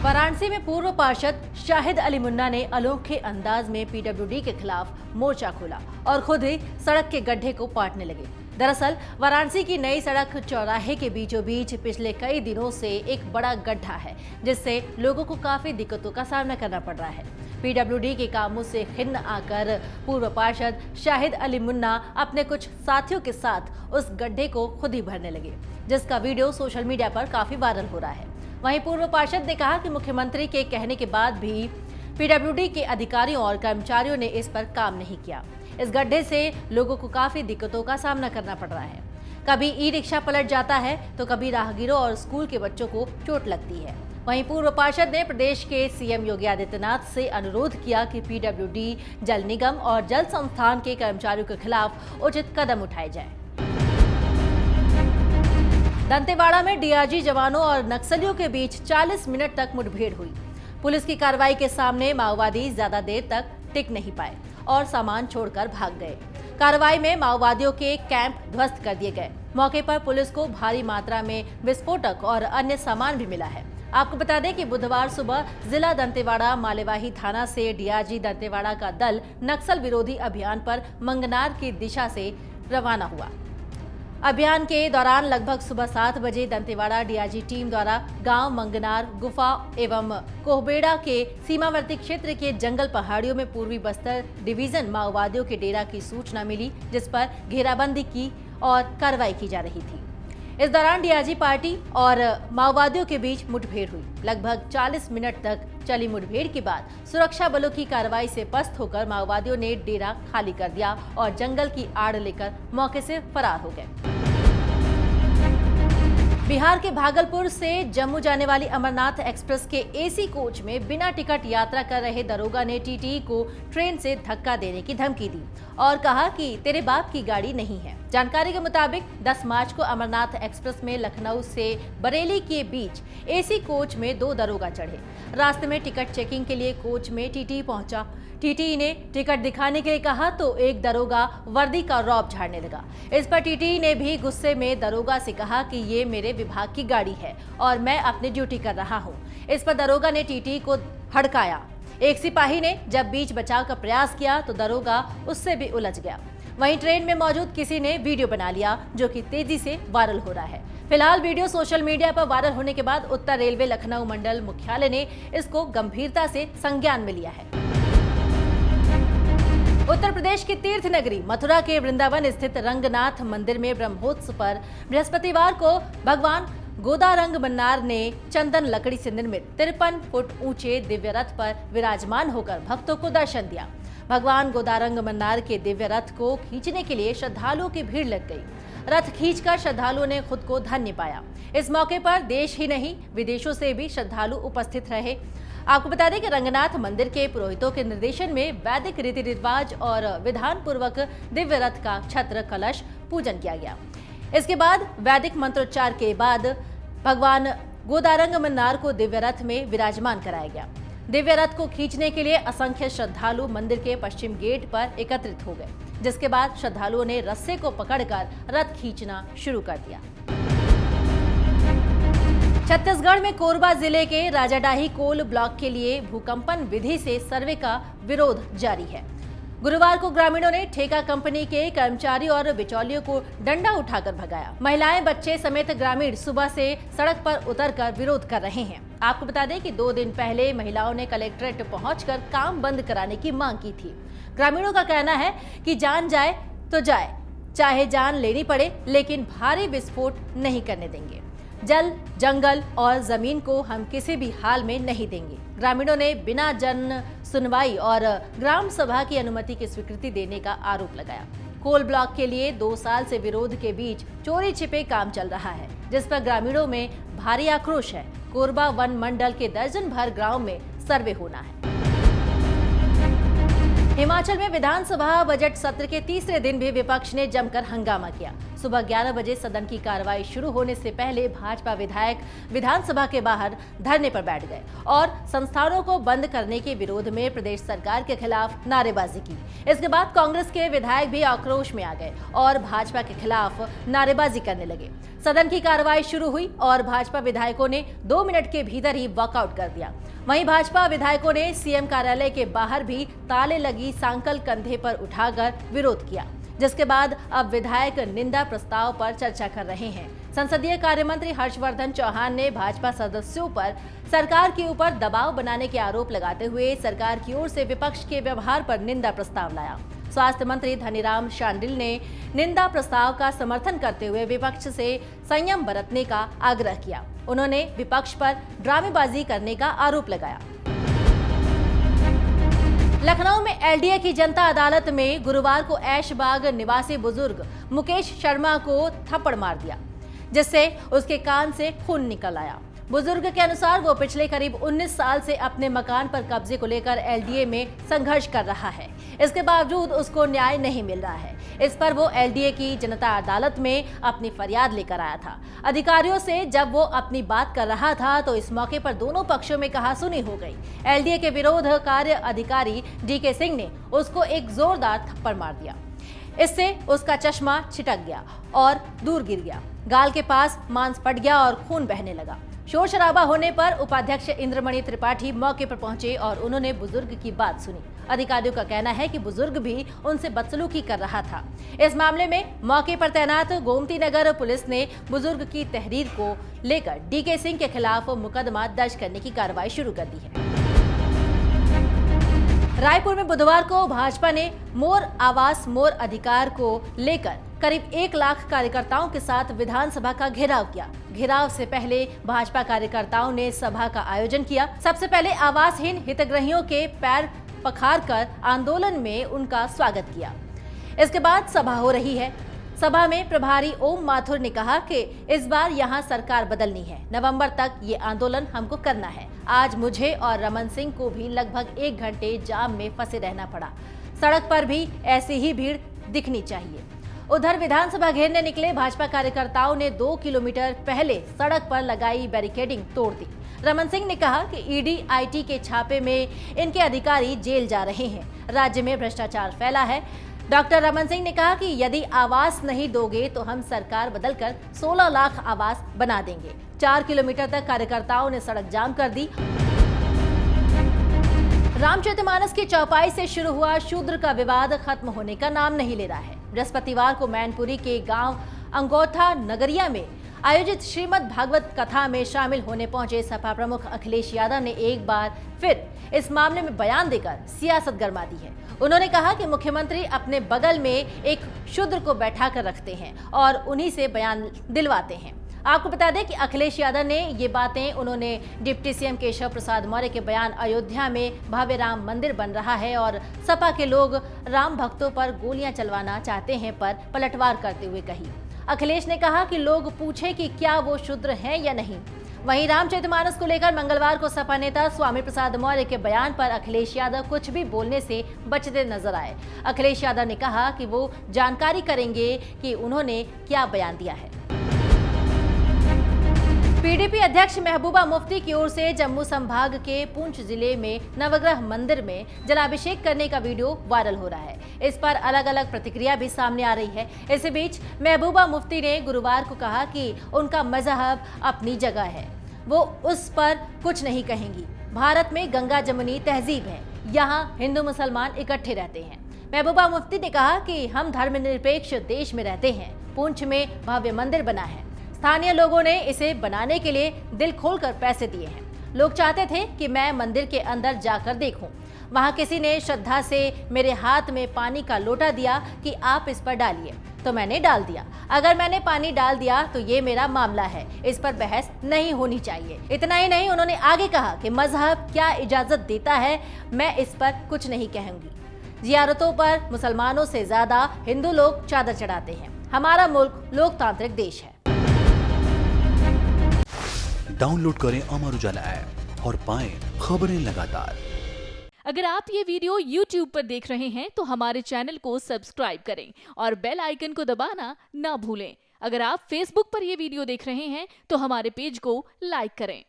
वाराणसी में पूर्व पार्षद शाहिद अली मुन्ना ने अनोखे अंदाज में पीडब्ल्यूडी के खिलाफ मोर्चा खोला और खुद ही सड़क के गड्ढे को पाटने लगे। दरअसल वाराणसी की नई सड़क चौराहे के बीचों बीच पिछले कई दिनों से एक बड़ा गड्ढा है, जिससे लोगों को काफी दिक्कतों का सामना करना पड़ रहा है। पीडब्ल्यूडी के कामों से खिन्न आकर पूर्व पार्षद शाहिद अली मुन्ना अपने कुछ साथियों के साथ उस गड्ढे को खुद ही भरने लगे, जिसका वीडियो सोशल मीडिया पर काफी वायरल हो रहा है। वहीं पूर्व पार्षद ने कहा कि मुख्यमंत्री के कहने के बाद भी पीडब्ल्यूडी के अधिकारियों और कर्मचारियों ने इस पर काम नहीं किया। इस गड्ढे से लोगों को काफी दिक्कतों का सामना करना पड़ रहा है। कभी ई रिक्शा पलट जाता है तो कभी राहगीरों और स्कूल के बच्चों को चोट लगती है। वहीं पूर्व पार्षद ने प्रदेश के सीएम योगी आदित्यनाथ से अनुरोध किया कि पीडब्ल्यूडी, जल निगम और जल संस्थान के कर्मचारियों के खिलाफ उचित कदम उठाए जाए। दंतेवाड़ा में डीआरजी जवानों और नक्सलियों के बीच 40 मिनट तक मुठभेड़ हुई। पुलिस की कार्रवाई के सामने माओवादी ज्यादा देर तक टिक नहीं पाए और सामान छोड़कर भाग गए। कार्रवाई में माओवादियों के कैंप ध्वस्त कर दिए गए। मौके पर पुलिस को भारी मात्रा में विस्फोटक और अन्य सामान भी मिला है। आपको बता दें कि बुधवार सुबह जिला दंतेवाड़ा मालेवाही थाना से डीआरजी दंतेवाड़ा का दल नक्सल विरोधी अभियान पर मंगनार की दिशा से रवाना हुआ। अभियान के दौरान लगभग सुबह 7 बजे दंतेवाड़ा डीआरजी टीम द्वारा गांव मंगनार, गुफा एवं कोहबेड़ा के सीमावर्ती क्षेत्र के जंगल पहाड़ियों में पूर्वी बस्तर डिवीजन माओवादियों के डेरा की सूचना मिली, जिस पर घेराबंदी की और कार्रवाई की जा रही थी। इस दौरान डीआरजी पार्टी और माओवादियों के बीच मुठभेड़ हुई। लगभग 40 मिनट तक चली मुठभेड़ के बाद सुरक्षा बलों की कार्रवाई से पस्त होकर माओवादियों ने डेरा खाली कर दिया और जंगल की आड़ लेकर मौके से फरार हो गए। बिहार के भागलपुर से जम्मू जाने वाली अमरनाथ एक्सप्रेस के एसी कोच में बिना टिकट यात्रा कर रहे दरोगा ने टीटीई को ट्रेन से धक्का देने की धमकी दी और कहा कि तेरे बाप की गाड़ी नहीं है। जानकारी के मुताबिक 10 मार्च को अमरनाथ एक्सप्रेस में लखनऊ से बरेली के बीच एसी कोच में 2 दरोगा चढ़े। रास्ते में टिकट चेकिंग के लिए कोच में टीटीई पहुंचा। टीटीई ने टिकट दिखाने के लिए कहा तो एक दरोगा वर्दी का रौब झाड़ने लगा। इस पर टीटीई ने भी गुस्से में दरोगा से कहा कि ये मेरे विभाग की गाड़ी है और मैं अपनी ड्यूटी कर रहा हूं। इस पर दरोगा ने टीटीई को हड़काया। एक सिपाही ने जब बीच बचाव का प्रयास किया तो दरोगा उससे भी उलझ गया। वहीं ट्रेन में मौजूद किसी ने वीडियो बना लिया, जो कि तेजी से वायरल हो रहा है। फिलहाल वीडियो सोशल मीडिया पर वायरल होने के बाद उत्तर रेलवे लखनऊ मंडल मुख्यालय ने इसको गंभीरता से संज्ञान में लिया है। उत्तर प्रदेश की तीर्थ नगरी मथुरा के वृंदावन स्थित रंगनाथ मंदिर में ब्रह्मोत्सव पर बृहस्पतिवार को भगवान गोदारंग मन्नार ने चंदन लकड़ी से निर्मित 53 फुट ऊंचे दिव्य रथ पर विराजमान होकर भक्तों को दर्शन दिया। भगवान गोदारंग मन्नार के दिव्य रथ को खींचने के लिए श्रद्धालुओं की भीड़ लग गई। रथ खींचकर श्रद्धालुओं ने खुद को धन्य पाया। इस मौके पर देश ही नहीं विदेशों से भी श्रद्धालु उपस्थित रहे। आपको बता दें कि रंगनाथ मंदिर के पुरोहितों के निर्देशन में वैदिक रीति रिवाज और विधान पूर्वक दिव्य रथ का छत्र कलश पूजन किया गया। इसके बाद वैदिक मंत्रोच्चार के बाद भगवान गोदारंग मन्नार को दिव्य रथ में विराजमान कराया गया। दिव्य रथ को खींचने के लिए असंख्य श्रद्धालु मंदिर के पश्चिम गेट पर एकत्रित हो गए, जिसके बाद श्रद्धालुओं ने रस्से को पकड़कर रथ खींचना शुरू कर दिया। छत्तीसगढ़ में कोरबा जिले के राजाडाही कोल ब्लॉक के लिए भूकंपन विधि से सर्वे का विरोध जारी है। गुरुवार को ग्रामीणों ने ठेका कंपनी के कर्मचारी और बिचौलियों को डंडा उठाकर भगाया। महिलाएं, बच्चे समेत ग्रामीण सुबह से सड़क पर उतरकर विरोध कर रहे हैं। आपको बता दें कि 2 दिन पहले महिलाओं ने कलेक्ट्रेट पहुंचकर काम बंद कराने की मांग की थी। ग्रामीणों का कहना है कि जान जाए तो जाए, चाहे जान लेनी पड़े, लेकिन भारी विस्फोट नहीं करने देंगे। जल, जंगल और जमीन को हम किसी भी हाल में नहीं देंगे। ग्रामीणों ने बिना जन सुनवाई और ग्राम सभा की अनुमति की स्वीकृति देने का आरोप लगाया। कोल ब्लॉक के लिए 2 साल से विरोध के बीच चोरी छिपे काम चल रहा है, जिस पर ग्रामीणों में भारी आक्रोश है। कोरबा वन मंडल के दर्जन भर गांव में सर्वे होना है। हिमाचल में विधानसभा बजट सत्र के तीसरे दिन भी विपक्ष ने जमकर हंगामा किया। सुबह 11 बजे सदन की कार्रवाई शुरू होने से पहले भाजपा विधायक विधानसभा के बाहर धरने पर बैठ गए और संस्थानों को बंद करने के विरोध में प्रदेश सरकार के खिलाफ नारेबाजी की। इसके बाद कांग्रेस के विधायक भी आक्रोश में आ गए और भाजपा के खिलाफ नारेबाजी करने लगे। सदन की कार्रवाई शुरू हुई और भाजपा विधायकों ने 2 मिनट के भीतर ही वॉकआउट कर दिया। वहीं भाजपा विधायकों ने सीएम कार्यालय के बाहर भी ताले लगी सांकल कंधे पर उठाकर विरोध किया, जिसके बाद अब विधायक निंदा प्रस्ताव पर चर्चा कर रहे हैं। संसदीय कार्य मंत्री हर्षवर्धन चौहान ने भाजपा सदस्यों पर सरकार के ऊपर दबाव बनाने के आरोप लगाते हुए सरकार की ओर से विपक्ष के व्यवहार पर निंदा प्रस्ताव लाया। स्वास्थ्य मंत्री धनीराम शांडिल ने निंदा प्रस्ताव का समर्थन करते हुए विपक्ष से संयम बरतने का आग्रह किया। उन्होंने विपक्ष पर ड्रामेबाजी करने का आरोप लगाया। लखनऊ में एलडीए की जनता अदालत में गुरुवार को ऐशबाग निवासी बुजुर्ग मुकेश शर्मा को थप्पड़ मार दिया, जिससे उसके कान से खून निकल आया। बुजुर्ग के अनुसार वो पिछले करीब 19 साल से अपने मकान पर कब्जे को लेकर एलडीए में संघर्ष कर रहा है। इसके बावजूद उसको न्याय नहीं मिल रहा है। इस पर वो एलडीए की जनता अदालत में अपनी फरियाद लेकर आया था। अधिकारियों से जब वो अपनी बात कर रहा था तो इस मौके पर दोनों पक्षों में कहासुनी हो गई। एलडीए के विरोध कार्य अधिकारी डीके सिंह ने उसको एक जोरदार थप्पड़ मार दिया। इससे उसका चश्मा छिटक गया और दूर गिर गया। गाल के पास मांस फट गया और खून बहने लगा। शोर शराबा होने पर उपाध्यक्ष इंद्रमणि त्रिपाठी मौके पर पहुंचे और उन्होंने बुजुर्ग की बात सुनी। अधिकारियों का कहना है कि बुजुर्ग भी उनसे बदसलूकी कर रहा था। इस मामले में मौके पर तैनात गोमती नगर पुलिस ने बुजुर्ग की तहरीर को लेकर डीके सिंह के खिलाफ मुकदमा दर्ज करने की कार्रवाई शुरू कर दी है। रायपुर में बुधवार को भाजपा ने मोर आवास मोर अधिकार को लेकर करीब 1 लाख कार्यकर्ताओं के साथ विधानसभा का घेराव किया। घेराव से पहले भाजपा कार्यकर्ताओं ने सभा का आयोजन किया। सबसे पहले आवासहीन हितग्राहियों के पैर पखारकर आंदोलन में उनका स्वागत किया। इसके बाद सभा हो रही है। सभा में प्रभारी ओम माथुर ने कहा कि इस बार यहां सरकार बदलनी है। नवंबर तक ये आंदोलन हमको करना है। आज मुझे और रमन सिंह को भी लगभग 1 घंटे जाम में फंसे रहना पड़ा। सड़क पर भी ऐसी ही भीड़ दिखनी चाहिए। उधर विधानसभा घेरने निकले भाजपा कार्यकर्ताओं ने 2 किलोमीटर पहले सड़क पर लगाई बैरिकेडिंग तोड़ दी। रमन सिंह ने कहा कि ईडी आईटी के छापे में इनके अधिकारी जेल जा रहे हैं। राज्य में भ्रष्टाचार फैला है। डॉक्टर रमन सिंह ने कहा कि यदि आवास नहीं दोगे तो हम सरकार बदलकर 16 लाख आवास बना देंगे। 4 किलोमीटर तक कार्यकर्ताओं ने सड़क जाम कर दी। रामचरितमानस की चौपाई से शुरू हुआ शूद्र का विवाद खत्म होने का नाम नहीं ले रहा है। बृहस्पतिवार को मैनपुरी के गांव अंगोठा नगरिया में आयोजित श्रीमद् भागवत कथा में शामिल होने पहुंचे सपा प्रमुख अखिलेश यादव ने एक बार फिर इस मामले में बयान देकर सियासत गरमा दी है। उन्होंने कहा कि मुख्यमंत्री अपने बगल में एक शूद्र को बैठा कर रखते हैं और उन्हीं से बयान दिलवाते हैं। आपको बता दें कि अखिलेश यादव ने ये बातें उन्होंने डिप्टी सीएम केशव प्रसाद मौर्य के बयान अयोध्या में भव्य राम मंदिर बन रहा है और सपा के लोग राम भक्तों पर गोलियां चलवाना चाहते हैं पर पलटवार करते हुए कही। अखिलेश ने कहा कि लोग पूछे कि क्या वो शूद्र हैं या नहीं। वहीं रामचरितमानस को लेकर मंगलवार को सपा नेता स्वामी प्रसाद मौर्य के बयान पर अखिलेश यादव कुछ भी बोलने से बचते नजर आए। अखिलेश यादव ने कहा कि वो जानकारी करेंगे कि उन्होंने क्या बयान दिया है। पीडीपी अध्यक्ष महबूबा मुफ्ती की ओर से जम्मू संभाग के पुंछ जिले में नवग्रह मंदिर में जलाभिषेक करने का वीडियो वायरल हो रहा है। इस पर अलग अलग प्रतिक्रिया भी सामने आ रही है। इसी बीच महबूबा मुफ्ती ने गुरुवार को कहा कि उनका मजहब अपनी जगह है, वो उस पर कुछ नहीं कहेंगी। भारत में गंगा जमुनी तहजीब है, यहाँ हिंदू मुसलमान इकट्ठे रहते हैं। महबूबा मुफ्ती ने कहा कि हम धर्मनिरपेक्ष देश में रहते हैं। पुंछ में भव्य मंदिर बना है। स्थानीय लोगों ने इसे बनाने के लिए दिल खोलकर पैसे दिए हैं। लोग चाहते थे कि मैं मंदिर के अंदर जाकर देखूं। वहां किसी ने श्रद्धा से मेरे हाथ में पानी का लोटा दिया कि आप इस पर डालिए, तो मैंने डाल दिया। अगर मैंने पानी डाल दिया तो ये मेरा मामला है, इस पर बहस नहीं होनी चाहिए। इतना ही नहीं, उन्होंने आगे कहा कि मजहब क्या इजाजत देता है, मैं इस पर कुछ नहीं कहूंगी। जियारतों पर मुसलमानों से ज्यादा हिंदू लोग चादर चढ़ाते हैं। हमारा मुल्क लोकतांत्रिक देश है। डाउनलोड करें अमर उजाला ऐप और पाएं खबरें लगातार। अगर आप ये वीडियो YouTube पर देख रहे हैं तो हमारे चैनल को सब्सक्राइब करें और बेल आइकन को दबाना ना भूलें। अगर आप Facebook पर ये वीडियो देख रहे हैं तो हमारे पेज को लाइक करें।